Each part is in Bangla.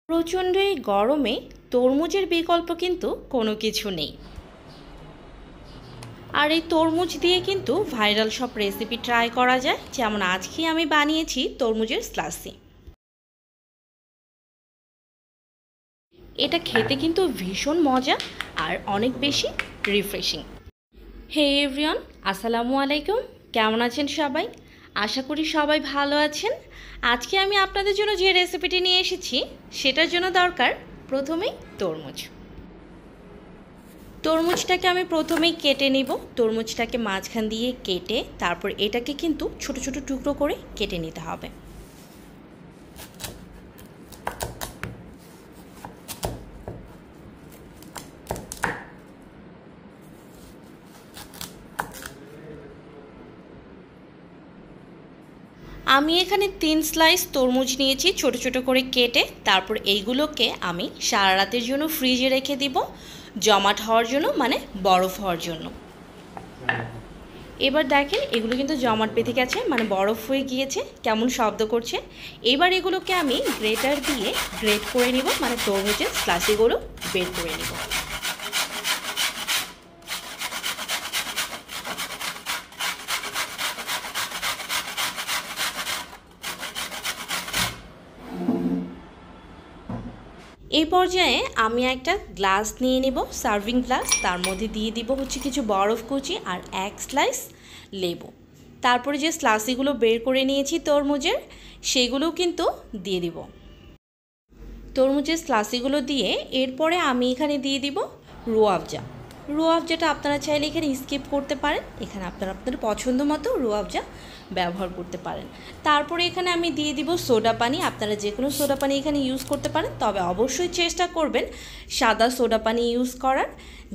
প্রচণ্ড এই গরমে তরমুজের বিকল্প কিন্তু কোনো কিছু নেই। আর এই তরমুজ দিয়ে কিন্তু ভাইরাল সব রেসিপি ট্রাই করা যায়। যেমন আজকে আমি বানিয়েছি তরমুজের স্লাসি। এটা খেতে কিন্তু ভীষণ মজা আর অনেক বেশি রিফ্রেশিং। হে এভরিওয়ান, আসসালামু আলাইকুম। কেমন আছেন সবাই? আশা করি সবাই ভালো আছেন। আজকে আমি আপনাদের জন্য যে রেসিপিটি নিয়ে এসেছি সেটার জন্য দরকার প্রথমেই তরমুজটাকে আমি প্রথমেই কেটে নিব। তরমুজটাকে মাঝখান দিয়ে কেটে তারপর এটাকে কিন্তু ছোট ছোট টুকরো করে কেটে নিতে হবে। আমি এখানে 3 স্লাইস তরমুজ নিয়েছি ছোট ছোট করে কেটে। তারপর এইগুলোকে আমি সারা রাতের জন্য ফ্রিজে রেখে দিব, জমাট হওয়ার জন্য, মানে বরফ হওয়ার জন্য। এবার দেখেন এগুলো কিন্তু জমাট বেঁধে গেছে, মানে বরফ হয়ে গিয়েছে। কেমন শব্দ করছে। এবার এগুলোকে আমি গ্রেটার দিয়ে গ্রেট করে নিব, মানে তরমুজের স্লাসিগুলো বের করে নিব। এই পর্যায়ে আমি একটা গ্লাস নিয়ে নেব, সার্ভিং গ্লাস। তার মধ্যে দিয়ে দিব হচ্ছে কিছু বরফ কুচি আর 1 স্লাইস লেবু। তারপরে যে স্লাসিগুলো বের করে নিয়েছি তরমুজের, সেগুলোও কিন্তু দিয়ে দিব। তরমুজের স্লাসিগুলো দিয়ে এরপরে আমি এখানে দিয়ে দিব রুয়াবজা। রুয়াবজাটা আপনারা চাইলে এখানে স্কিপ করতে পারেন। এখানে আপনারা আপনাদের পছন্দ মতো রুয়াবজা ব্যবহার করতে পারেন। তারপরে এখানে আমি দিয়ে দিব সোডা পানি। আপনারা যে কোনো সোডা পানি এখানে ইউজ করতে পারেন, তবে অবশ্যই চেষ্টা করবেন সাদা সোডা পানি ইউজ করার,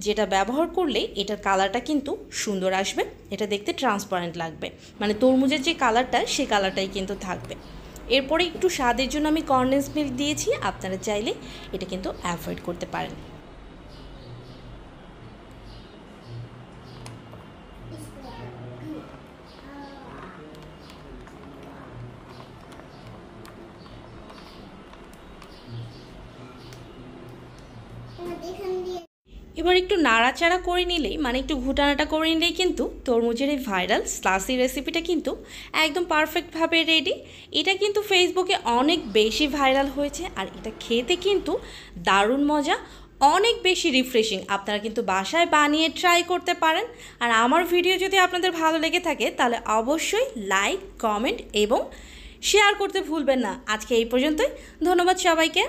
যেটা ব্যবহার করলে এটার কালারটা কিন্তু সুন্দর আসবে। এটা দেখতে ট্রান্সপারেন্ট লাগবে, মানে তরমুজের যে কালারটা সেই কালারটাই কিন্তু থাকবে। এরপরে একটু স্বাদের জন্য আমি কনডেন্স মিল্ক দিয়েছি। আপনারা চাইলে এটা কিন্তু অ্যাভয়েড করতে পারেন। এবার একটু নাড়াচাড়া করে নিলেই, মানে একটু ঘুটানাটা করে নিলেই কিন্তু তরমুজের এই ভাইরাল স্লাসি রেসিপিটা কিন্তু একদম পারফেক্টভাবে রেডি। এটা কিন্তু ফেসবুকে অনেক বেশি ভাইরাল হয়েছে, আর এটা খেতে কিন্তু দারুণ মজা, অনেক বেশি রিফ্রেশিং। আপনারা কিন্তু বাসায় বানিয়ে ট্রাই করতে পারেন। আর আমার ভিডিও যদি আপনাদের ভালো লেগে থাকে তাহলে অবশ্যই লাইক, কমেন্ট এবং শেয়ার করতে ভুলবেন না। আজকে এই পর্যন্তই। ধন্যবাদ সবাইকে।